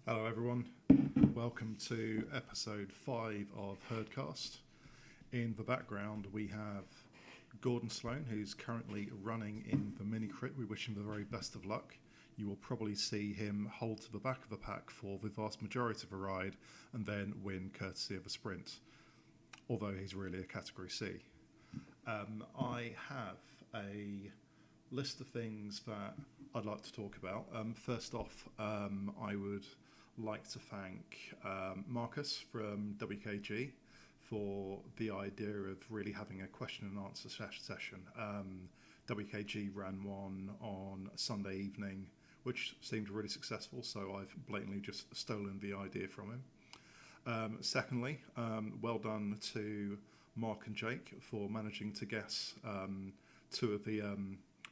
Hello, everyone. Welcome to episode 5 of HerdCast. In the background, we have Gordon Sloan, who's currently running in the mini crit. We wish him the very best of luck. You will probably see him hold to the back of the pack for the vast majority of the ride and then win courtesy of a sprint, although he's really a Category C. I have a list of things that I'd like to talk about. First off, I would like to thank Marcus from WKG for the idea of really having a question and answer session. WKG ran one on Sunday evening, which seemed really successful, so I've blatantly just stolen the idea from him. Secondly, well done to Mark and Jake for managing to guess two of the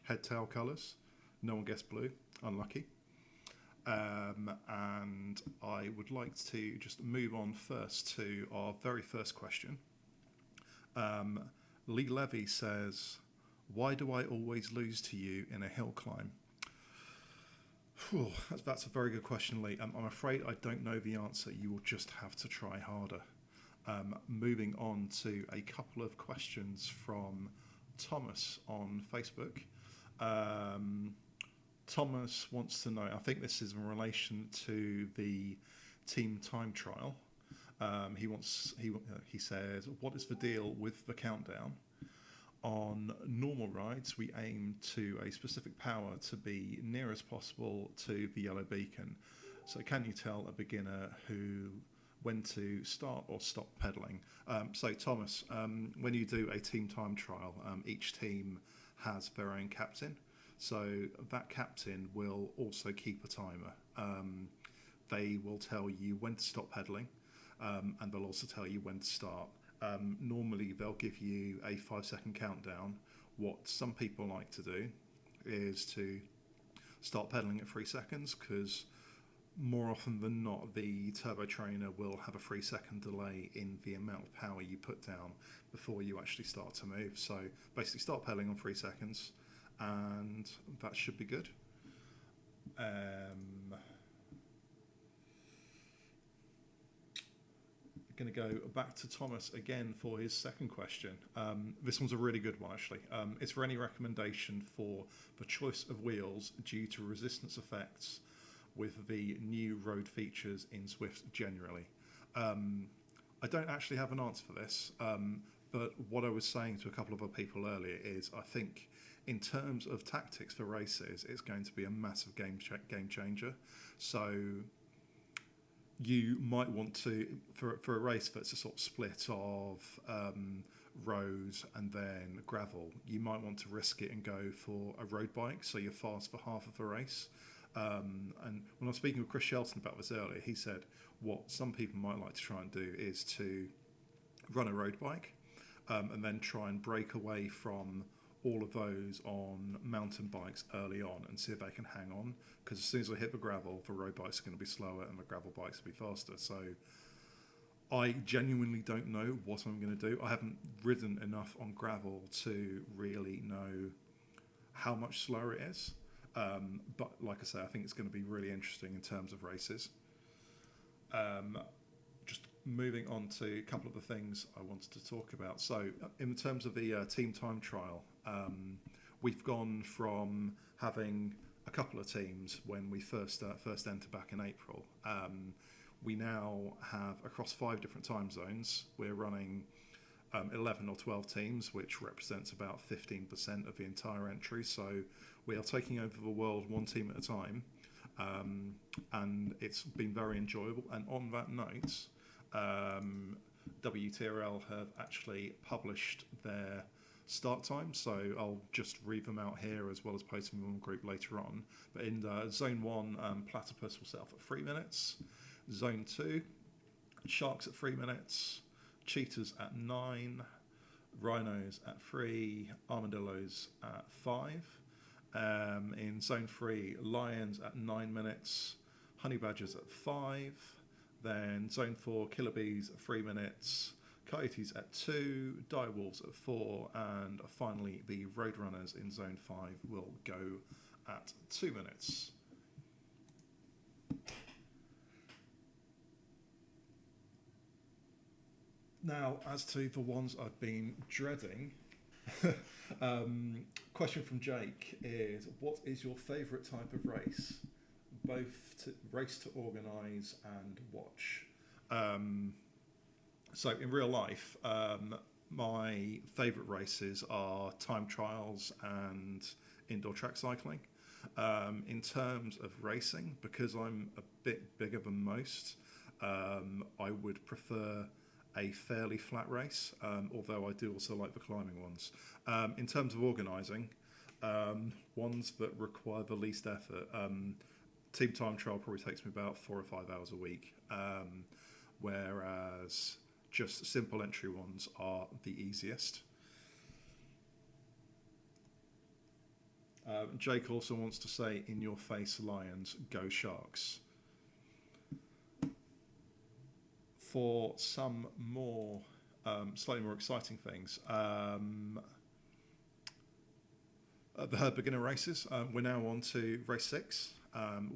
head-tail colours. No one guessed blue, unlucky. And I would like to just move on first to our very first question. Lee Levy says, "Why do I always lose to you in a hill climb?" Whew, that's a very good question, Lee. I'm afraid I don't know the answer. You will just have to try harder. Moving on to a couple of questions from Thomas on Facebook. Thomas wants to know, I think this is in relation to the team time trial. He says, what is the deal with the countdown? On normal rides, we aim to a specific power to be near as possible to the yellow beacon. So can you tell a beginner when to start or stop pedaling? So Thomas, when you do a team time trial, each team has their own captain. So that captain will also keep a timer. They will tell you when to stop pedaling, and they'll also tell you when to start. Normally they'll give you a 5-second countdown. What some people like to do is to start pedaling at 3 seconds, because more often than not the turbo trainer will have a 3-second delay in the amount of power you put down before you actually start to move. So basically start pedaling on 3 seconds, and that should be good. Going to go back to Thomas again for his second question. This one's a really good one, actually. Is there any recommendation for the choice of wheels due to resistance effects with the new road features in Zwift generally? I don't actually have an answer for this, but what I was saying to a couple of other people earlier is I think in terms of tactics for races, it's going to be a massive game changer. So you might want to, for a race that's a sort of split of road and then gravel, you might want to risk it and go for a road bike, so you're fast for half of the race. And when I was speaking with Chris Shelton about this earlier, he said what some people might like to try and do is to run a road bike and then try and break away from all of those on mountain bikes early on and see if they can hang on, because as soon as they hit the gravel, the road bikes are going to be slower and the gravel bikes will be faster. So I genuinely don't know what I'm going to do. I haven't ridden enough on gravel to really know how much slower it is, but like I say, I think it's going to be really interesting in terms of races. Just moving on to a couple of the things I wanted to talk about. So in terms of the team time trial, we've gone from having a couple of teams when we first entered back in April. We now have, across 5 different time zones, we're running 11 or 12 teams, which represents about 15% of the entire entry. So we are taking over the world one team at a time, and it's been very enjoyable. And on that note, WTRL have actually published their start time, so I'll just read them out here as well as posting them on the group later on. But in Zone 1, Platypus will set off at 3 minutes. Zone 2, Sharks at 3 minutes, Cheetahs at 9, Rhinos at 3, Armadillos at 5. In Zone 3, Lions at 9 minutes, Honey Badgers at 5. Then Zone 4, Killer Bees at 3 minutes, Coyotes at 2, Direwolves at 4, and finally the Roadrunners in Zone 5 will go at 2 minutes. Now, as to the ones I've been dreading, question from Jake is: what is your favourite type of race? Both to race to organise and watch. So in real life, my favourite races are time trials and indoor track cycling. In terms of racing, because I'm a bit bigger than most, I would prefer a fairly flat race, although I do also like the climbing ones. In terms of organising, ones that require the least effort, team time trial probably takes me about 4 or 5 hours a week, whereas just simple entry ones are the easiest. Jake also wants to say, in your face, Lions, go Sharks. For some more, slightly more exciting things, the Herd beginner races, we're now on to race 6.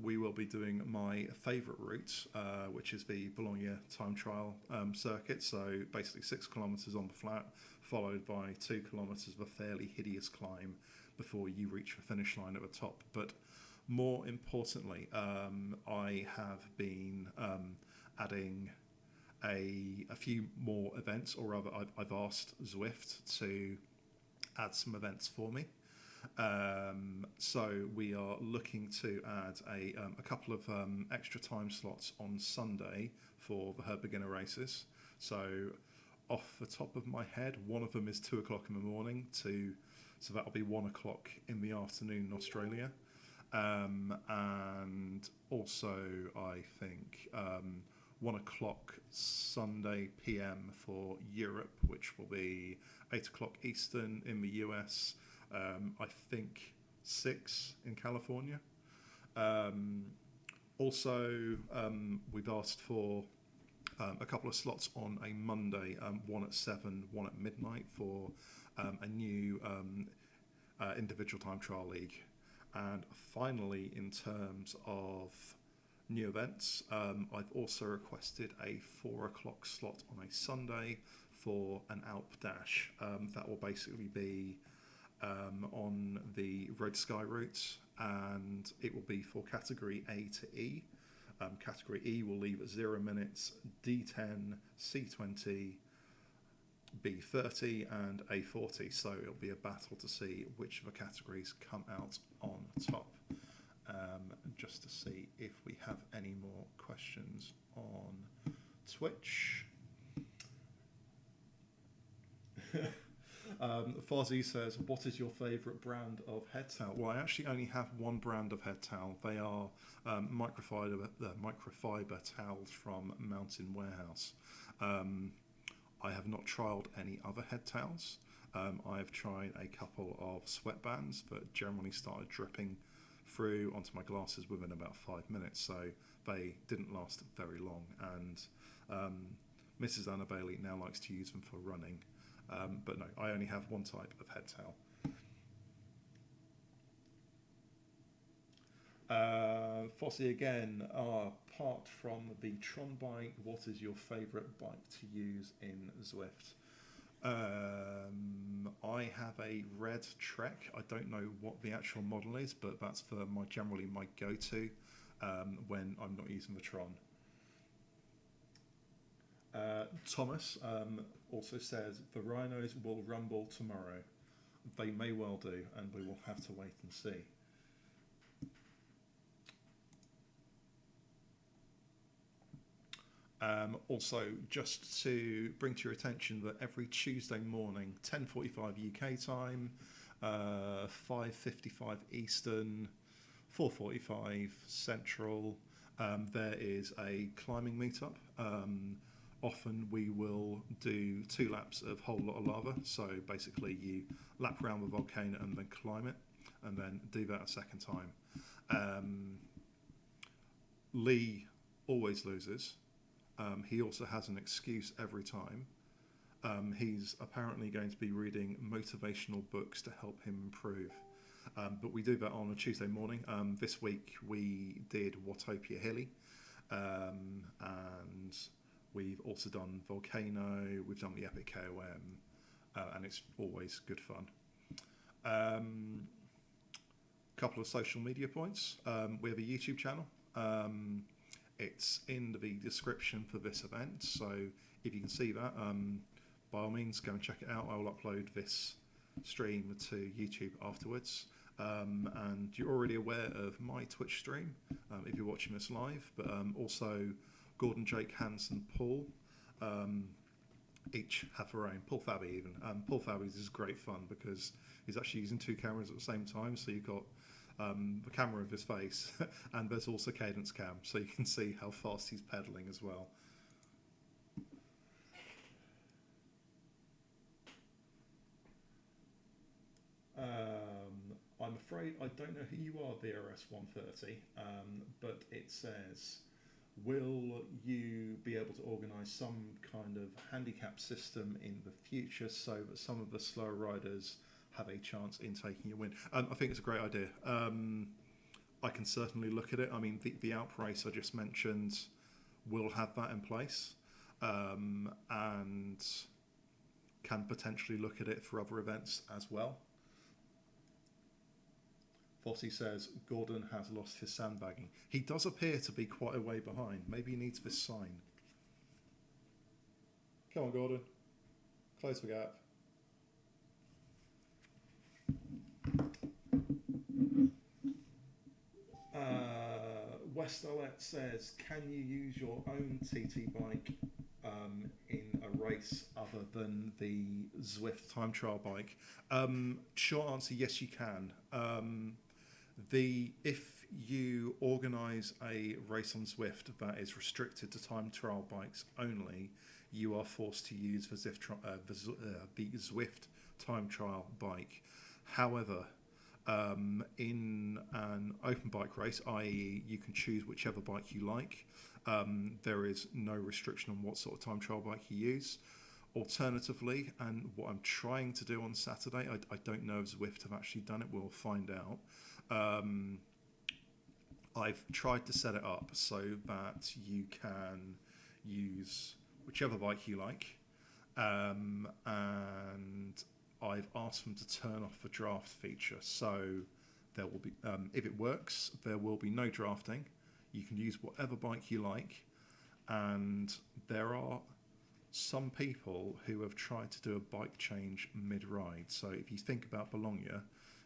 We will be doing my favourite route, which is the Bologna time trial circuit. So basically 6 kilometres on the flat, followed by 2 kilometres of a fairly hideous climb before you reach the finish line at the top. But more importantly, I have been adding a few more events, or rather I've asked Zwift to add some events for me. So we are looking to add a couple of extra time slots on Sunday for the Herd beginner races. So off the top of my head, one of them is 2 o'clock in the morning, so that'll be 1 o'clock in the afternoon in Australia. And also I think 1 o'clock Sunday PM for Europe, which will be 8 o'clock Eastern in the US. I think 6 in California. Also, we've asked for a couple of slots on a Monday, 1 at 7, 1 at midnight for a new individual time trial league. And finally, in terms of new events, I've also requested a 4 o'clock slot on a Sunday for an Alp Dash. That will basically be on the Red Sky routes, and it will be for category A to E. Category E will leave at 0 minutes, D10, C20, B30 and A40, so it'll be a battle to see which of the categories come out on top. Just to see if we have any more questions on Twitch. Fozzie says, what is your favourite brand of head towel? Well, I actually only have one brand of head towel. They are microfiber towels from Mountain Warehouse. I have not trialled any other head towels. I've tried a couple of sweatbands that generally started dripping through onto my glasses within about 5 minutes, so they didn't last very long, and Mrs. Anna Bailey now likes to use them for running. But no, I only have one type of head towel. Fossey again, apart from the Tron bike, what is your favourite bike to use in Zwift? I have a red Trek. I don't know what the actual model is, but that's for generally my go-to when I'm not using the Tron. Thomas also says, the Rhinos will rumble tomorrow. They may well do, and we will have to wait and see. Also, just to bring to your attention that every Tuesday morning, 10:45 UK time, 5:55 Eastern, 4:45 Central, there is a climbing meetup. Often we will do 2 laps of Whole Lot of Lava, so basically you lap around the volcano and then climb it, and then do that a second time. Lee always loses. He also has an excuse every time. He's apparently going to be reading motivational books to help him improve. But we do that on a Tuesday morning. This week we did Watopia Hilly, and We've also done Volcano. We've done the Epic KOM, and it's always good fun. Couple of social media points. We have a YouTube channel. It's in the description for this event, so if you can see that, by all means go and check it out. I will upload this stream to YouTube afterwards. And you're already aware of my Twitch stream if you're watching this live, but also Gordon, Jake, Hansen, Paul each have their own. Paul Fabby even. Paul Fabby's is great fun because he's actually using two cameras at the same time, so you've got the camera of his face and there's also cadence cam, so you can see how fast he's pedaling as well. I'm afraid I don't know who you are, VRS130, but it says, will you be able to organise some kind of handicap system in the future so that some of the slower riders have a chance in taking a win? I think it's a great idea. I can certainly look at it. I mean, the Alp race I just mentioned will have that in place, and can potentially look at it for other events as well. Fossey says, Gordon has lost his sandbagging. He does appear to be quite a way behind. Maybe he needs this sign. Come on, Gordon. Close the gap. West Olette says, can you use your own TT bike in a race other than the Zwift time trial bike? Short answer, yes you can. If you organise a race on Zwift that is restricted to time trial bikes only, you are forced to use the Zwift time trial bike. However, in an open bike race, i.e. you can choose whichever bike you like, there is no restriction on what sort of time trial bike you use. Alternatively, and what I'm trying to do on Saturday, I don't know if Zwift have actually done it, we'll find out. I've tried to set it up so that you can use whichever bike you like, and I've asked them to turn off the draft feature, so there will be, if it works, there will be no drafting. You can use whatever bike you like, and there are some people who have tried to do a bike change mid-ride. So if you think about Bologna,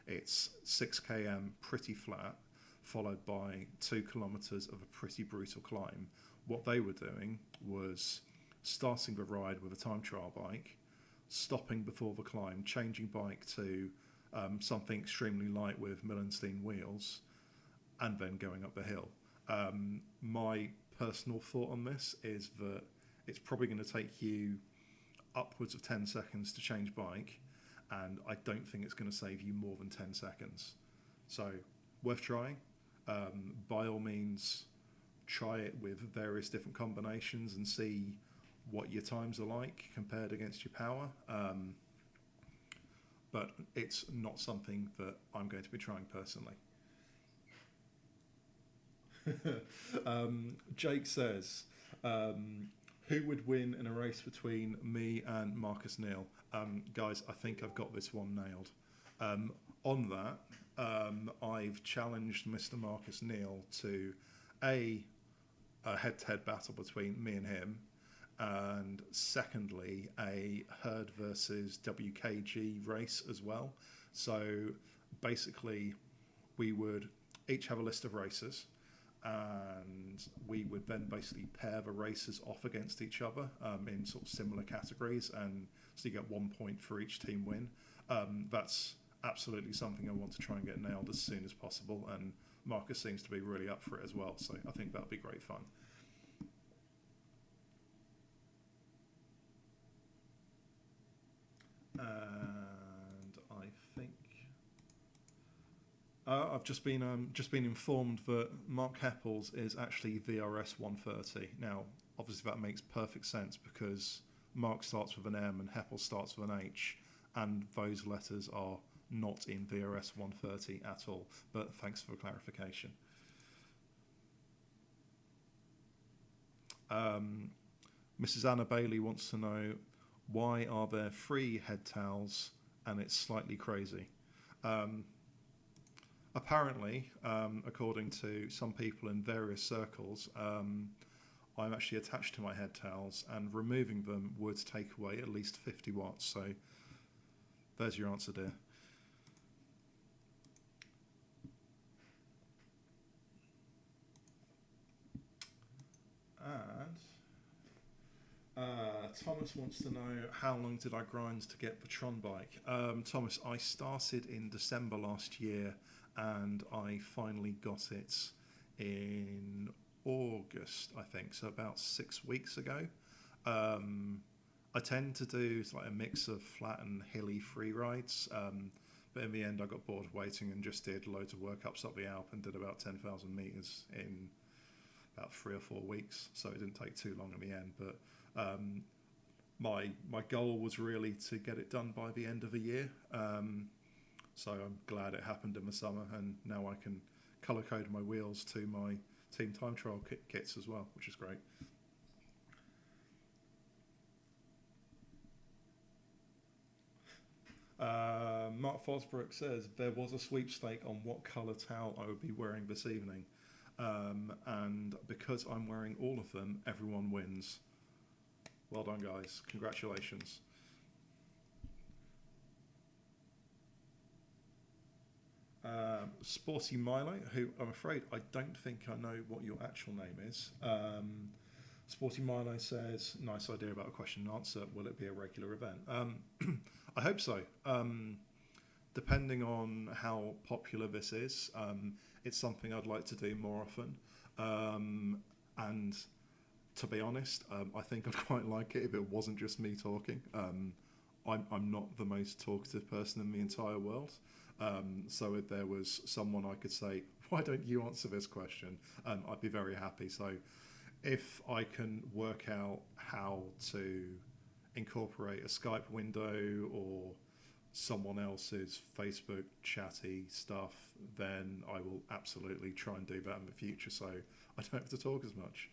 it's 6 km pretty flat, followed by 2 kilometres of a pretty brutal climb. What they were doing was starting the ride with a time trial bike, stopping before the climb, changing bike to something extremely light with Millenstein wheels, and then going up the hill. My personal thought on this is that it's probably going to take you upwards of 10 seconds to change bike, and I don't think it's going to save you more than 10 seconds. So, worth trying. By all means, try it with various different combinations and see what your times are like compared against your power. But it's not something that I'm going to be trying personally. Jake says, who would win in a race between me and Marcus Neal? Guys, I think I've got this one nailed. On that, I've challenged Mr. Marcus Neal to a head-to-head battle between me and him, and secondly, a Herd versus WKG race as well. So basically, we would each have a list of races, and we would then basically pair the races off against each other in sort of similar categories, and so you get 1 point for each team win. That's absolutely something I want to try and get nailed as soon as possible, and Marcus seems to be really up for it as well, so I think that'll be great fun. And I think I've just been informed that Mark Heppel's is actually VRS 130. Now, obviously, that makes perfect sense because Mark starts with an M and Heppel starts with an H, and those letters are not in VRS 130 at all. But thanks for the clarification. Mrs. Anna Bailey wants to know, why are there 3 head towels and it's slightly crazy? Apparently, according to some people in various circles, I'm actually attached to my head towels, and removing them would take away at least 50 watts. So there's your answer, dear. And Thomas wants to know, how long did I grind to get the Tron bike? Thomas, I started in December last year, and I finally got it in August, I think, so about 6 weeks ago. I tend to do like a mix of flat and hilly free rides, but in the end I got bored of waiting and just did loads of workups up the Alp and did about 10,000 metres in about 3 or 4 weeks, so it didn't take too long in the end. But my goal was really to get it done by the end of the year, so I'm glad it happened in the summer, and now I can colour code my wheels to my Team Time Trial kits as well, which is great. Mark Fosbrook says, there was a sweepstake on what colour towel I would be wearing this evening, and because I'm wearing all of them, everyone wins. Well done, guys. Congratulations. Sporty Milo, who I'm afraid I don't think I know what your actual name is. Sporty Milo says, nice idea about a question and answer. Will it be a regular event? I hope so. Depending on how popular this is, it's something I'd like to do more often. And to be honest, I think I'd quite like it if it wasn't just me talking. I'm not the most talkative person in the entire world. So if there was someone I could say, why don't you answer this question? I'd be very happy. So if I can work out how to incorporate a Skype window or someone else's Facebook chatty stuff, then I will absolutely try and do that in the future, so I don't have to talk as much.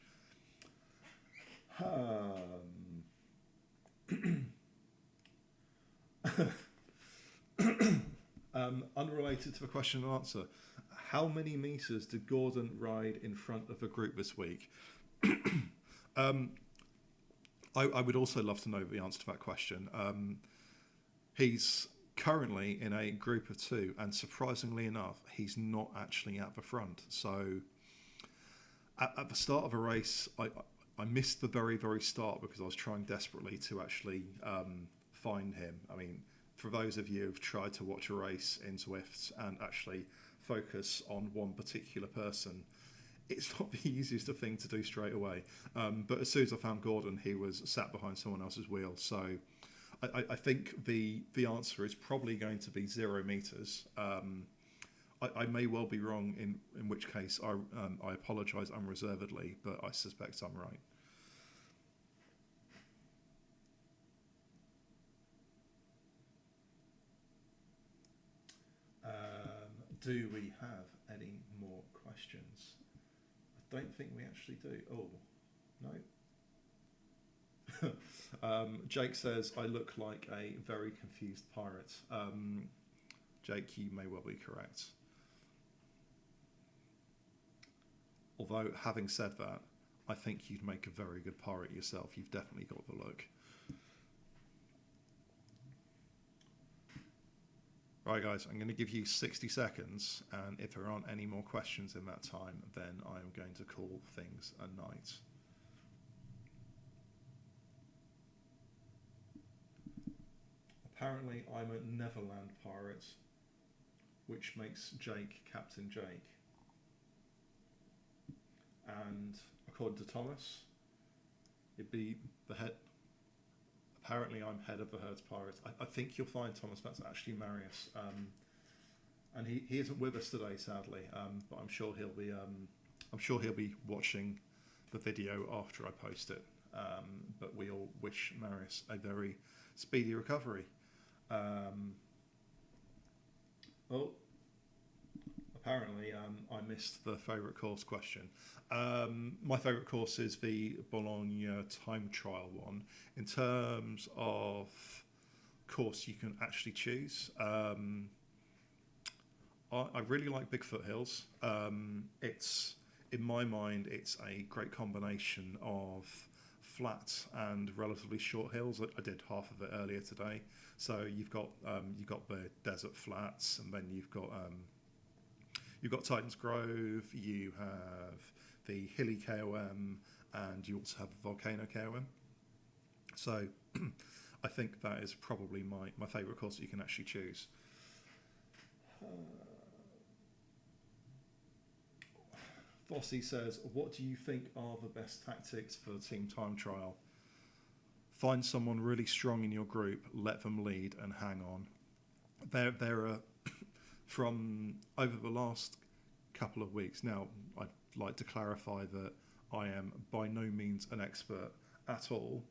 Unrelated to the question and answer, how many meters did Gordon ride in front of the group this week? I would also love to know the answer to that question. He's currently in a group of 2, and surprisingly enough, he's not actually at the front. So at the start of a race, I missed the very, very start because I was trying desperately to actually find him. I mean, for those of you who've tried to watch a race in Zwift and actually focus on one particular person, it's not the easiest thing to do straight away. But as soon as I found Gordon, he was sat behind someone else's wheel. So I think the answer is probably going to be 0 meters. I may well be wrong, in which case I apologise unreservedly, but I suspect I'm right. Do we have any more questions? I don't think we actually do. Oh, no. Jake says, I look like a very confused pirate. Jake, you may well be correct. Although, having said that, I think you'd make a very good pirate yourself. You've definitely got the look. Right, guys, I'm going to give you 60 seconds, and if there aren't any more questions in that time, then I am going to call things a night. Apparently, I'm a Neverland pirate, which makes Jake Captain Jake. And according to Thomas, it'd be the head. Apparently, I'm head of the Herd's Pirates. I think you'll find, Thomas, that's actually Marius, and he isn't with us today, sadly. But I'm sure he'll be watching the video after I post it. But we all wish Marius a very speedy recovery. apparently, I missed the favourite course question. My favourite course is the Bologna time trial one. In terms of course you can actually choose, I really like big foothills. It's in my mind, it's a great combination of flat and relatively short hills. I did half of it earlier today. So you've got the desert flats, and then you've got Titans Grove. You have the hilly KOM, and you also have the volcano KOM. So I think that is probably my favourite course that you can actually choose. Fossey says, what do you think are the best tactics for the team time trial? Find someone really strong in your group, let them lead, and hang on. There are, from over the last couple of weeks, now I'd like to clarify that I am by no means an expert at all,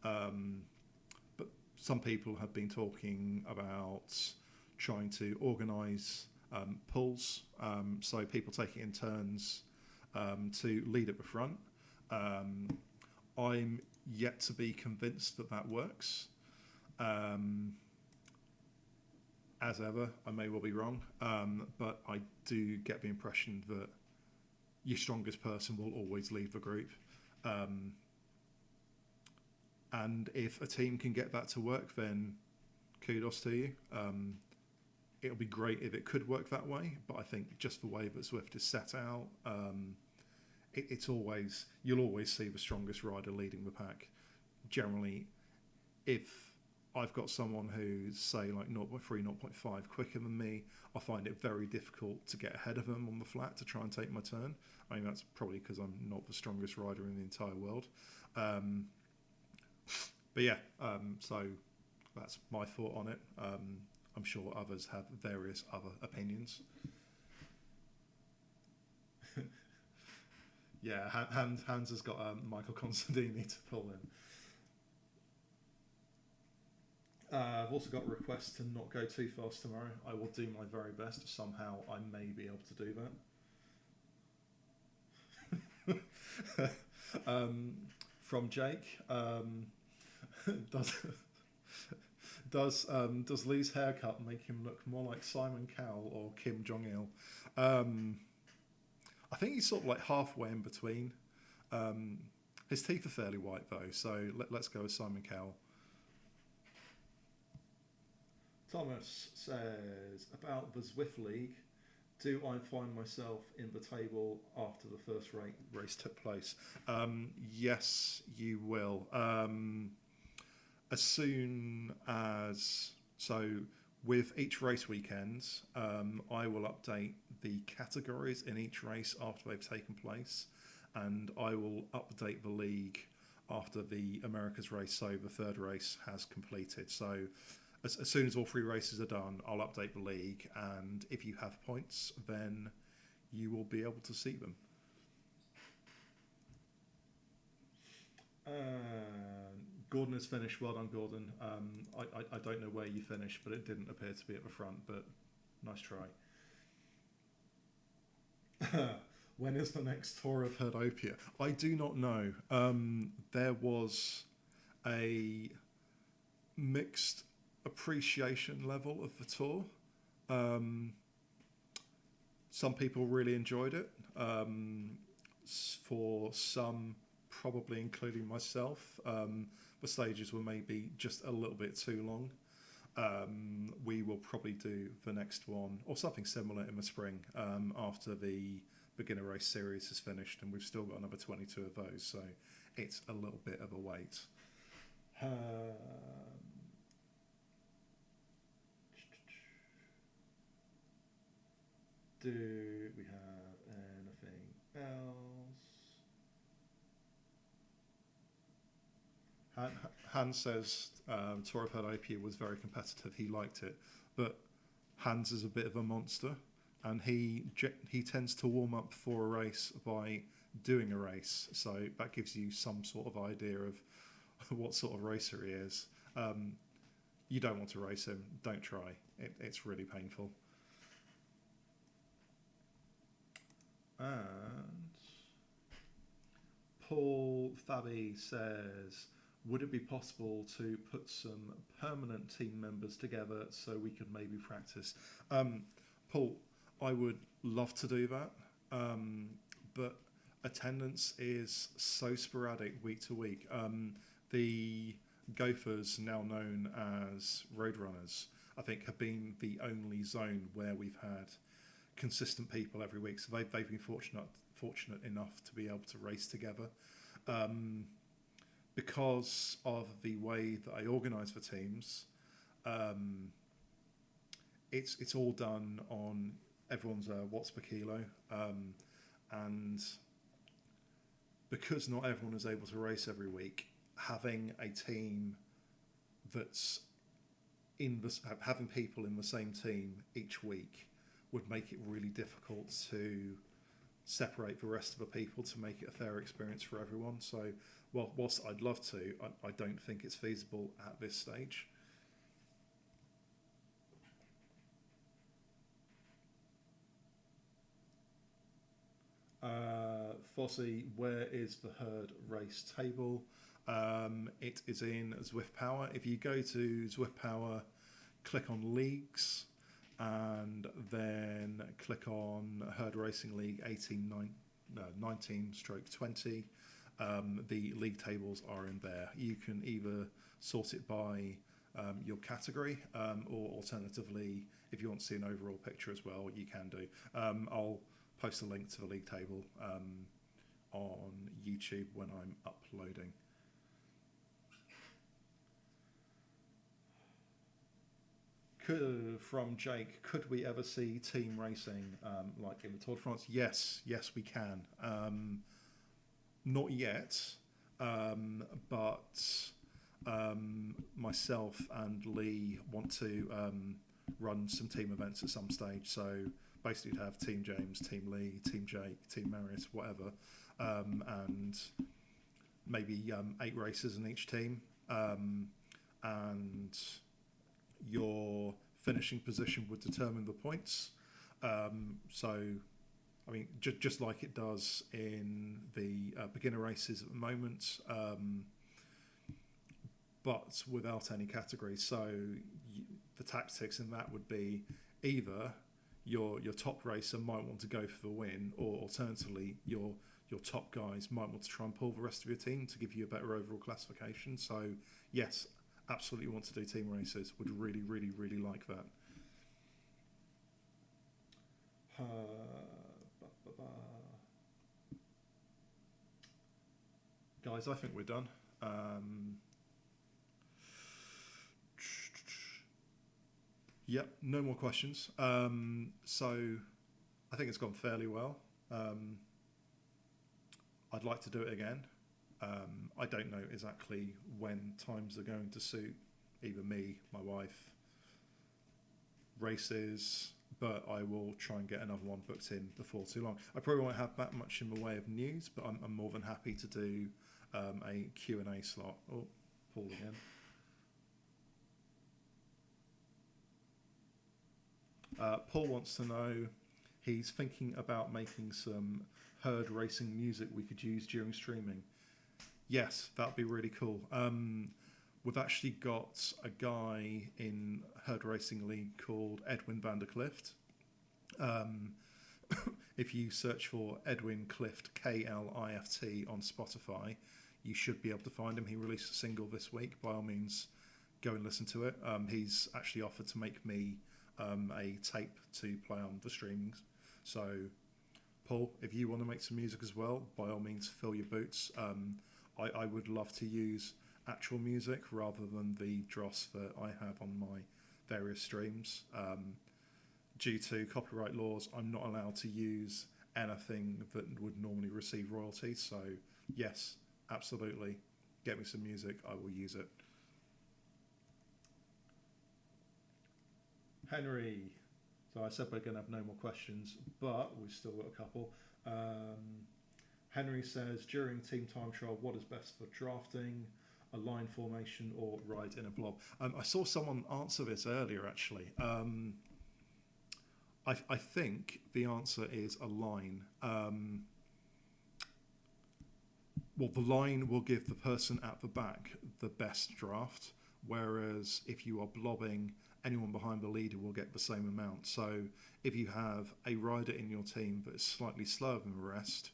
but some people have been talking about trying to organise pulls, so people taking in turns to lead at the front. I'm yet to be convinced that works. As ever, I may well be wrong, but I do get the impression that your strongest person will always lead the group. And if a team can get that to work, then kudos to you. It'll be great if it could work that way, but I think just the way that Zwift is set out, you'll always see the strongest rider leading the pack. Generally, if I've got someone who's, say, like 0.3, 0.5 quicker than me, I find it very difficult to get ahead of them on the flat to try and take my turn. I mean, that's probably because I'm not the strongest rider in the entire world. But yeah, so that's my thought on it. I'm sure others have various other opinions. Yeah, Hans has got Michael Constantini to pull in. I've also got a request to not go too fast tomorrow. I will do my very best. Somehow I may be able to do that. From Jake, does Lee's haircut make him look more like Simon Cowell or Kim Jong-il? I think he's sort of like halfway in between. His teeth are fairly white though, so let's go with Simon Cowell. Thomas says, about the Zwift League, do I find myself in the table after the first race took place? Yes, you will. As soon as... So, with each race weekend, I will update the categories in each race after they've taken place, and I will update the league after the Americas race, so the third race has completed. So, as soon as all three races are done, I'll update the league, and if you have points, then you will be able to see them. Gordon has finished. Well done, Gordon. I don't know where you finished, but it didn't appear to be at the front, but nice try. When is the next tour of Herdopia? I do not know. There was a mixed appreciation level of the tour. Some people really enjoyed it. For some, probably including myself, the stages were maybe just a little bit too long. We will probably do the next one or something similar in the spring after the beginner race series is finished, and we've still got another 22 of those, so it's a little bit of a wait. Do we have anything else? Hans says Tour of Herdopia was very competitive. He liked it, but Hans is a bit of a monster, and he tends to warm up for a race by doing a race. So that gives you some sort of idea of what sort of racer he is. You don't want to race him. Don't try. It's really painful. And Paul Fabi says, would it be possible to put some permanent team members together so we could maybe practice? Paul, I would love to do that, but attendance is so sporadic week to week. The Gophers, now known as Roadrunners, I think have been the only zone where we've had consistent people every week. So they've been fortunate enough to be able to race together. Because of the way that I organise for teams, it's all done on everyone's watts per kilo, and because not everyone is able to race every week, having a team that's having people in the same team each week would make it really difficult to separate the rest of the people to make it a fair experience for everyone. So, whilst I'd love to, I don't think it's feasible at this stage. Fossey, where is the herd race table? It is in Zwift Power. If you go to Zwift Power, click on leagues, and then click on Herd Racing League 19/20. The league tables are in there. You can either sort it by your category, or alternatively, if you want to see an overall picture as well, you can do. I'll post a link to the league table on YouTube when I'm uploading. From Jake, could we ever see team racing like in the Tour de France? Yes, we can. Not yet, but myself and Lee want to run some team events at some stage. So basically, to have Team James, Team Lee, Team Jake, Team Marius, whatever, and maybe 8 races in each team, and your finishing position would determine the points. So, I mean, just like it does in the beginner races at the moment, but without any categories. So, the tactics in that would be either your top racer might want to go for the win, or alternatively, your top guys might want to try and pull the rest of your team to give you a better overall classification. So, yes, absolutely want to do team races. Would really, really, really like that. Guys, I think we're done. Yep, no more questions. So I think it's gone fairly well. I'd like to do it again. I don't know exactly when times are going to suit either me, my wife, races, but I will try and get another one booked in before too long. I probably won't have that much in the way of news, but I'm more than happy to do a Q&A slot. Oh, Paul again. Paul wants to know, he's thinking about making some herd racing music we could use during streaming. Yes, that'd be really cool. We've actually got a guy in Herd Racing League called Edwin van der Clift. If you search for Edwin Clift, Klift, on Spotify, you should be able to find him. He released a single this week. By all means, go and listen to it. He's actually offered to make me a tape to play on the streamings. So, Paul, if you want to make some music as well, by all means, fill your boots. I would love to use actual music rather than the dross that I have on my various streams. Due to copyright laws, I'm not allowed to use anything that would normally receive royalties. So, yes, absolutely. Get me some music, I will use it. Henry. So I said we're going to have no more questions, but we've still got a couple. Henry says, during team time trial, what is best for drafting, a line formation or ride in a blob? I saw someone answer this earlier, actually. I think the answer is a line. Well, the line will give the person at the back the best draft, whereas if you are blobbing, anyone behind the leader will get the same amount. So if you have a rider in your team that is slightly slower than the rest,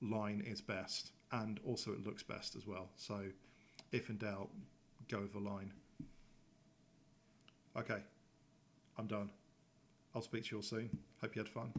line is best, and also it looks best as well. So if in doubt, go with the line. Okay, I'm done. I'll speak to you all soon. Hope you had fun.